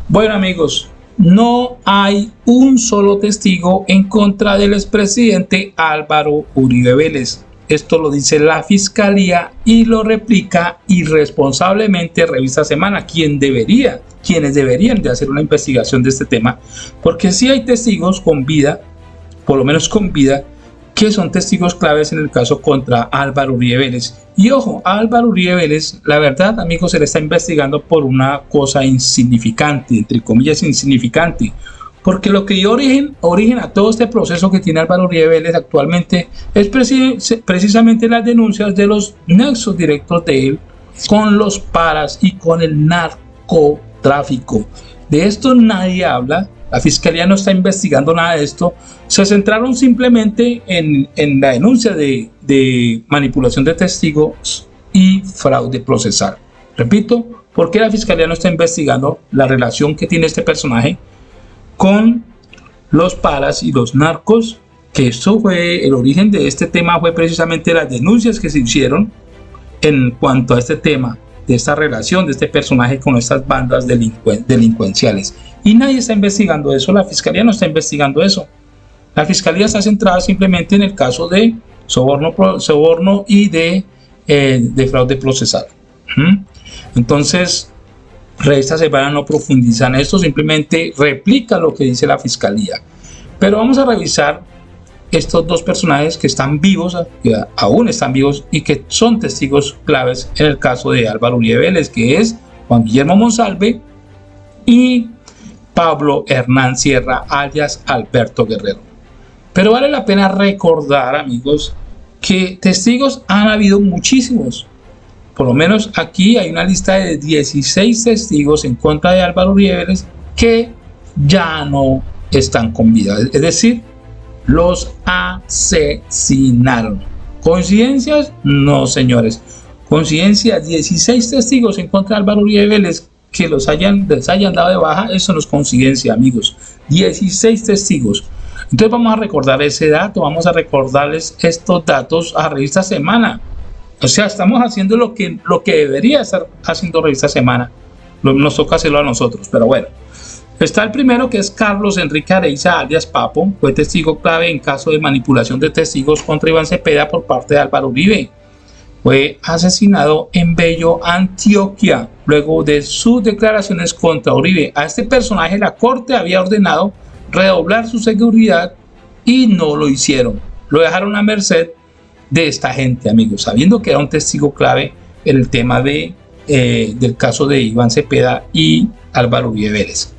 Bueno, amigos, no hay un solo testigo en contra del expresidente Álvaro Uribe Vélez. Esto lo dice la Fiscalía y lo replica irresponsablemente Revista Semana, quienes deberían de hacer una investigación de este tema, porque sí hay testigos con vida, por lo menos con vida, que son testigos claves en el caso contra Álvaro Uribe Vélez. Y ojo, a Álvaro Uribe Vélez, la verdad, amigos, se le está investigando por una cosa insignificante, entre comillas insignificante, porque lo que dio origen a todo este proceso que tiene Álvaro Uribe Vélez actualmente es precisamente las denuncias de los nexos directos de él con los paras y con el narcotráfico. De esto nadie habla. La Fiscalía no está investigando nada de esto. Se centraron simplemente en la denuncia de manipulación de testigos y fraude procesal. Repito, ¿por qué la Fiscalía no está investigando la relación que tiene este personaje con los paras y los narcos? Que esto fue, el origen de este tema fue precisamente las denuncias que se hicieron en cuanto a este tema, de esta relación de este personaje con estas bandas delincuenciales. Y nadie está investigando eso, la Fiscalía no está investigando eso. La Fiscalía está centrada simplemente en el caso de soborno y de fraude procesal. Entonces, Revista Semana no profundiza en esto, simplemente replica lo que dice la Fiscalía. Pero vamos a revisar estos dos personajes que están vivos, que aún están vivos y que son testigos claves en el caso de Álvaro Uribe Vélez, que es Juan Guillermo Monsalve y Pablo Hernán Sierra, alias Alberto Guerrero. Pero vale la pena recordar, amigos, que testigos han habido muchísimos. Por lo menos aquí hay una lista de 16 testigos en contra de Álvaro Uribe Vélez que ya no están con vida. Es decir, los asesinaron. ¿Coincidencias? No, señores. Coincidencias, 16 testigos en contra de Álvaro Uribe Vélez que les hayan dado de baja, eso no es coincidencia, amigos. 16 testigos. Entonces vamos a recordar ese dato, vamos a recordarles estos datos a Revista Semana. O sea, estamos haciendo lo que debería estar haciendo Revista Semana. Nos toca hacerlo a nosotros, pero bueno. Está el primero, que es Carlos Enrique Areiza, alias Papo. Fue testigo clave en caso de manipulación de testigos contra Iván Cepeda por parte de Álvaro Uribe. Fue asesinado en Bello, Antioquia, luego de sus declaraciones contra Uribe. A este personaje la corte había ordenado redoblar su seguridad y no lo hicieron. Lo dejaron a merced de esta gente, amigos, sabiendo que era un testigo clave en el tema del caso de Iván Cepeda y Álvaro Uribe Vélez.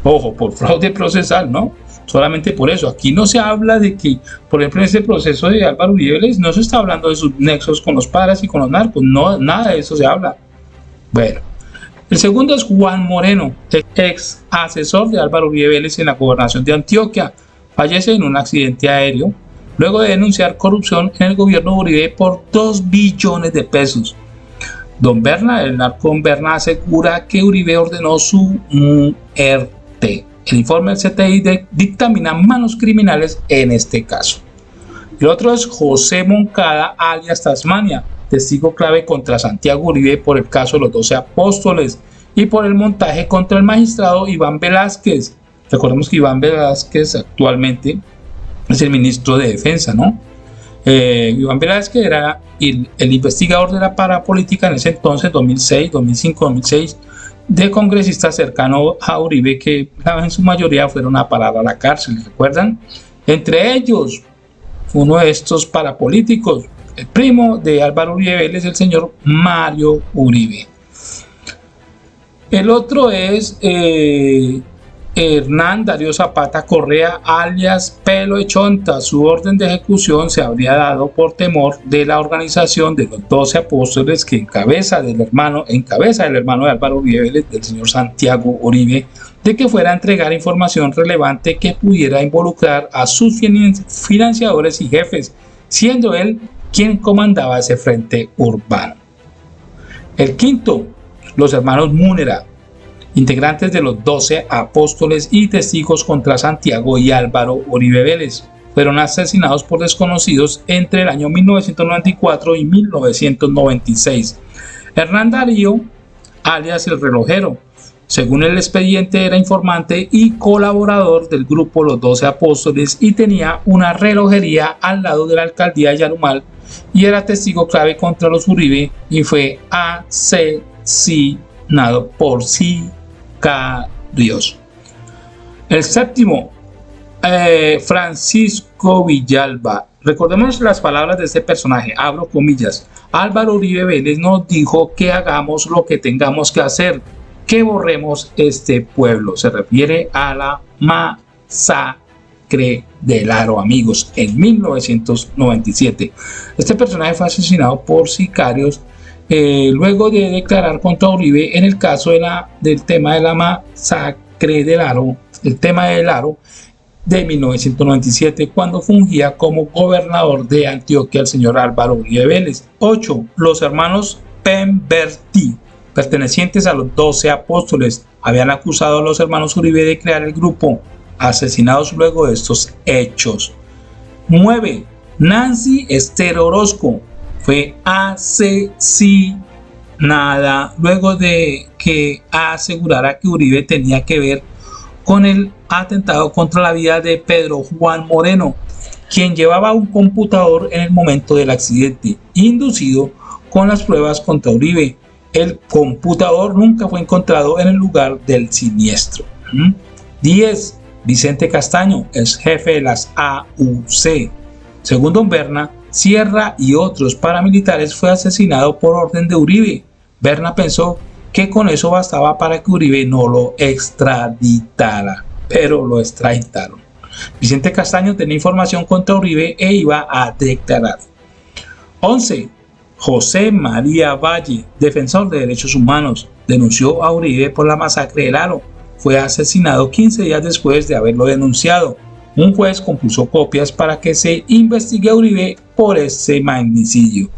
Ojo, por fraude procesal, ¿no? Solamente por eso. Aquí no se habla de que, por ejemplo, en este proceso de Álvaro Uribe Vélez no se está hablando de sus nexos con los paras y con los narcos. No, nada de eso se habla. Bueno, el segundo es Juan Moreno, ex asesor de Álvaro Uribe Vélez en la gobernación de Antioquia. Fallece en un accidente aéreo luego de denunciar corrupción en el gobierno de Uribe por 2 billones de pesos. Don Berna, el narco Berna, asegura que Uribe ordenó su muerte. El informe del CTI dictamina manos criminales en este caso. El otro es José Moncada, alias Tasmania, testigo clave contra Santiago Uribe por el caso de los 12 apóstoles y por el montaje contra el magistrado Iván Velázquez. Recordemos que Iván Velázquez actualmente es el ministro de Defensa, ¿no? Iván Velázquez era el investigador de la parapolítica en ese entonces, 2006, 2005, 2006, de congresistas cercanos a Uribe que en su mayoría fueron a parar a la cárcel, ¿recuerdan? Entre ellos, uno de estos parapolíticos, el primo de Álvaro Uribe Vélez, el señor Mario Uribe. El otro es Hernán Darío Zapata Correa, alias Pelo de Chonta. Su orden de ejecución se habría dado por temor de la organización de los 12 apóstoles que encabeza del hermano de Álvaro Uribe Vélez, del señor Santiago Uribe, de que fuera a entregar información relevante que pudiera involucrar a sus financiadores y jefes, siendo él quien comandaba ese frente urbano. El quinto, los hermanos Múnera, integrantes de los 12 apóstoles y testigos contra Santiago y Álvaro Uribe Vélez, fueron asesinados por desconocidos entre el año 1994 y 1996. Hernán Darío, alias el relojero, Según el expediente, era informante y colaborador del grupo Los 12 Apóstoles y tenía una relojería al lado de la alcaldía de Yarumal y era testigo clave contra los Uribe y fue asesinado por sicarios. El séptimo, Francisco Villalba. Recordemos las palabras de este personaje, abro comillas. Álvaro Uribe Vélez nos dijo que hagamos lo que tengamos que hacer, que borremos este pueblo. Se refiere a la masacre del Aro, amigos, en 1997. Este personaje fue asesinado por sicarios luego de declarar contra Uribe en el caso del tema de la masacre del Aro, el tema del Aro de 1997, cuando fungía como gobernador de Antioquia el señor Álvaro Uribe Vélez. 8. Los hermanos Pembertí, pertenecientes a los 12 Apóstoles, habían acusado a los hermanos Uribe de crear el grupo, asesinados luego de estos hechos. 9. Nancy Esther Orozco fue asesinada luego de que asegurara que Uribe tenía que ver con el atentado contra la vida de Pedro Juan Moreno, quien llevaba un computador en el momento del accidente, inducido con las pruebas contra Uribe. El computador nunca fue encontrado en el lugar del siniestro. 10. Vicente Castaño, ex jefe de las AUC. Según don Berna, Sierra y otros paramilitares fue asesinado por orden de Uribe. Berna pensó que con eso bastaba para que Uribe no lo extraditara, pero lo extraditaron. Vicente Castaño tenía información contra Uribe e iba a declarar. 11. José María Valle, defensor de derechos humanos, denunció a Uribe por la masacre del Aro. Fue asesinado 15 días después de haberlo denunciado. Un juez compuso copias para que se investigue a Uribe por ese magnicidio.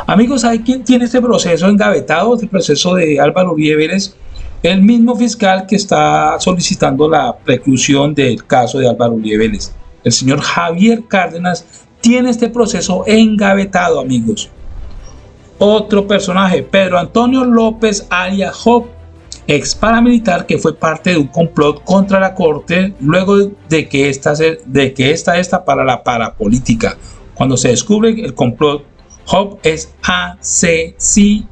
Amigos, ¿sabe quién tiene este proceso engavetado? Este proceso de Álvaro Uribe Vélez. El mismo fiscal que está solicitando la reclusión del caso de Álvaro Uribe Vélez. El señor Javier Cárdenas tiene este proceso engavetado, amigos. Otro personaje, Pedro Antonio López alias Job, ex paramilitar que fue parte de un complot contra la corte luego de que esta para la parapolítica. Cuando se descubre el complot, Job es asesinado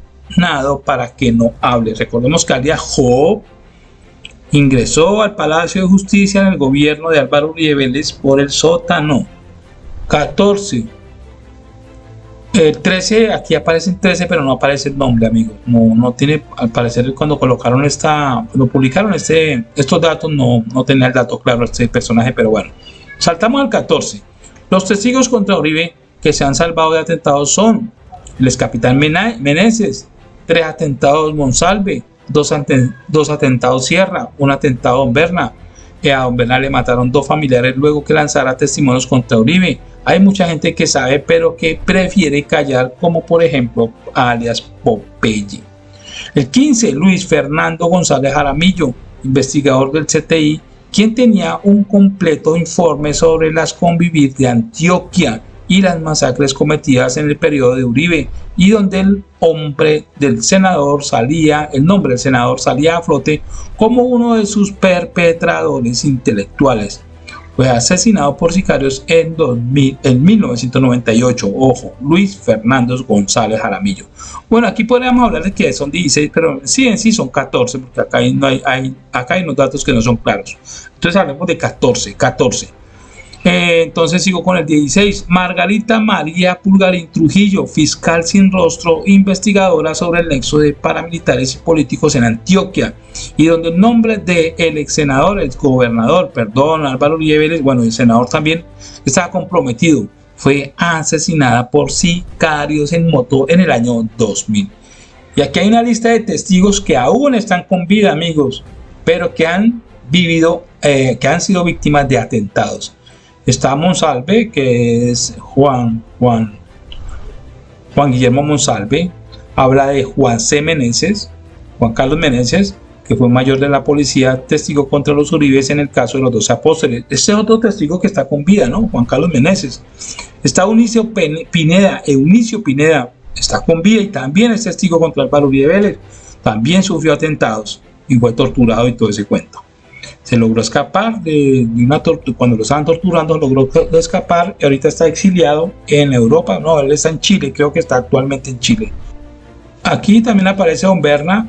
para que no hable. Recordemos que alias Job ingresó al Palacio de Justicia en el gobierno de Álvaro Uribe Vélez por el sótano. 14. El 13, aquí aparecen 13, pero no aparece el nombre, amigos. No tiene, al parecer, cuando publicaron estos datos, no tenía el dato claro este personaje, pero bueno. Saltamos al 14. Los testigos contra Uribe que se han salvado de atentados son el excapitán Meneses, 3 atentados Monsalve, 2 atentados Sierra, 1 atentado Don Berna. A Don Berna le mataron 2 familiares luego que lanzara testimonios contra Uribe. Hay mucha gente que sabe, pero que prefiere callar, como por ejemplo alias Popeye. El 15, Luis Fernando González Jaramillo, investigador del CTI, quien tenía un completo informe sobre las convivir de Antioquia y las masacres cometidas en el periodo de Uribe, y donde el nombre del senador salía a flote como uno de sus perpetradores intelectuales. Fue asesinado por sicarios en 1998. Ojo, Luis Fernando González Jaramillo. Bueno, aquí podríamos hablar de que son 16, pero sí en sí son 14, porque acá hay unos datos que no son claros. Entonces hablemos de 14. Entonces sigo con el 16. Margarita María Pulgarín Trujillo, fiscal sin rostro, investigadora sobre el nexo de paramilitares y políticos en Antioquia, y donde el nombre del ex senador, Álvaro Uribe Vélez, bueno, el senador también estaba comprometido. Fue asesinada por sicarios en moto en el año 2000. Y aquí hay una lista de testigos que aún están con vida, amigos, pero que han sido víctimas de atentados. Está Monsalve, que es Juan Guillermo Monsalve. Habla de Juan Carlos Meneses, que fue mayor de la policía, testigo contra los Uribes en el caso de los 12 Apóstoles. Ese es otro testigo que está con vida, ¿no? Juan Carlos Meneses. Está Eunicio Pineda, está con vida y también es testigo contra Álvaro Uribe Vélez. También sufrió atentados. y fue torturado y todo ese cuento. Se logró escapar de una tortura, cuando lo estaban torturando logró escapar y ahorita está exiliado en Europa. No, él está en Chile, creo que está actualmente en Chile. Aquí también aparece don Berna,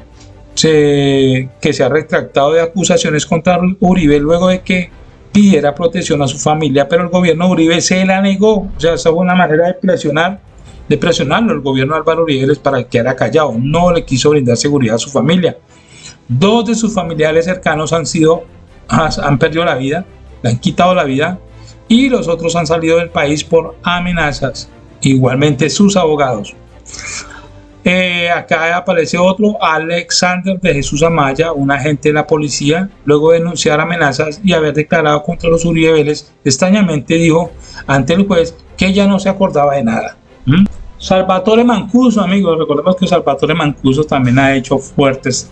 que se ha retractado de acusaciones contra Uribe luego de que pidiera protección a su familia, pero el gobierno de Uribe se la negó. O sea, esa fue una manera de presionarlo el gobierno de Álvaro Uribe para que quedara callado. No le quiso brindar seguridad a su familia. Dos de sus familiares cercanos han perdido la vida, le han quitado la vida, y los otros han salido del país por amenazas, igualmente sus abogados. Acá aparece otro, Alexander de Jesús Amaya, un agente de la policía, luego de denunciar amenazas y haber declarado contra los Uribe Vélez, extrañamente dijo ante el juez que ya no se acordaba de nada. Salvatore Mancuso, amigos, recordemos que Salvatore Mancuso también ha hecho fuertes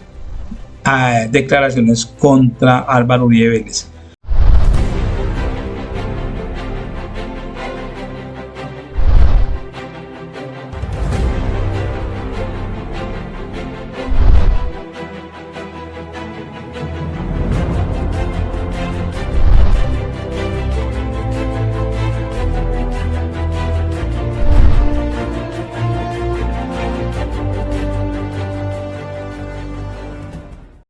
declaraciones contra Álvaro Uribe Vélez.